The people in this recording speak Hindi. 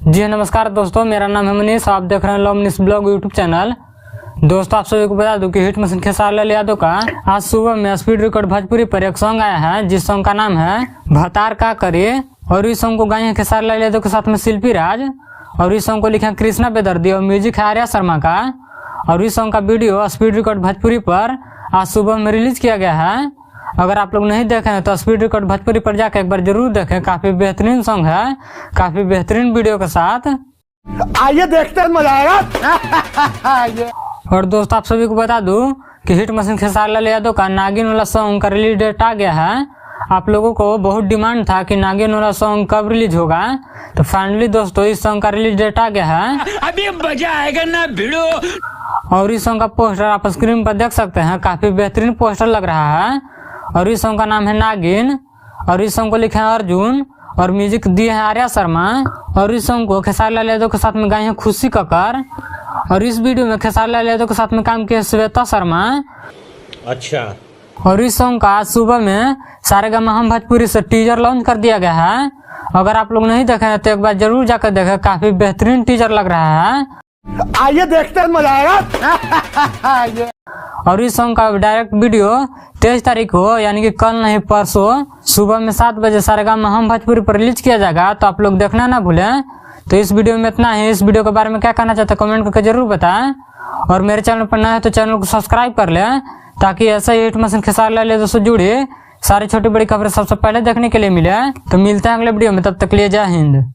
जी नमस्कार दोस्तों, मेरा नाम है मनीष। आप देख रहे हैं love Manish blog YouTube channel. दोस्तों आप सभी को बता दूं कि हिट मशीन खेसारी लाल यादव का आज सुबह में स्पीड रिकॉर्ड भोजपुरी पर एक सॉन्ग आया है, जिस सॉन्ग का नाम है भतार का करे। और इस सॉन्ग को गाए हैं खेसारी लाल यादव के साथ में शिल्पी राज। और इस सॉन्ग को लिखे कृष्णा बेदर्दी और म्यूजिक है आर्या शर्मा का। और इस सॉन्ग का वीडियो स्पीड रिकॉर्ड भोजपुरी पर आज सुबह में रिलीज किया गया है। अगर आप लोग नहीं देखे हैं तो स्पीड रिकॉर्ड भोजपुरी पर जाकर एक बार जरूर देखें। काफी बेहतरीन सॉन्ग है, काफी बेहतरीन वीडियो के साथ। आइए देखते हैं, मजा आएगा। और दोस्तों आप सभी को बता दूं कि हिट मशीन खेसारी लाल यादव का नागिन वाला सॉन्ग का रिलीज डेट आ गया है। आप लोगों को बहुत डिमांड था कि नागिन वाला सॉन्ग कब रिलीज होगा, तो फाइनली दोस्तों इस सॉन्ग का रिलीज डेट आ गया है। अभी मजा आएगा ना भिड़ो। और इस सॉन्ग का पोस्टर आप स्क्रीन पर देख सकते हैं, काफी बेहतरीन पोस्टर लग रहा है। और इस सॉन्ग का नाम है नागिन। और इस सॉन्ग को लिखे हैं अर्जुन और म्यूजिक दिए हैं आर्या शर्मा। और इस सॉन्ग को खेसारी लाल यादव के साथ में गाए हैं खुशी कक्कर। और इस वीडियो में खेसारी लाल यादव के साथ में काम किया श्वेता शर्मा। अच्छा। और इस सॉन्ग का आज सुबह में सारेगामा हम भोजपुरी से टीजर लॉन्च कर दिया गया है। अगर आप लोग नहीं देखे हैं तो एक बार जरूर जाकर देखें, काफी बेहतरीन टीजर लग रहा है। आइए देखते हैं, मजा आएगा। और इस सॉन्ग का डायरेक्ट वीडियो 23 तारीख को यानी कि कल नहीं परसों सुबह में 7 बजे सारेगामा हम भोजपुरी पर रिलीज किया जाएगा, तो आप लोग देखना ना भूलें। तो इस वीडियो में इतना ही। इस वीडियो के बारे में क्या कहना चाहते हैं कमेंट करके जरूर बताएं। और मेरे चैनल पर नया है तो चैनल को सब्सक्राइब कर लें, ताकि ऐसे ही हिट मशीन खेसारी लाल यादव से जुड़ी सारी छोटी बड़ी खबरें सबसे पहले देखने के लिए मिले। तो मिलते हैं अगले वीडियो में, तब तक लिए जय हिंद।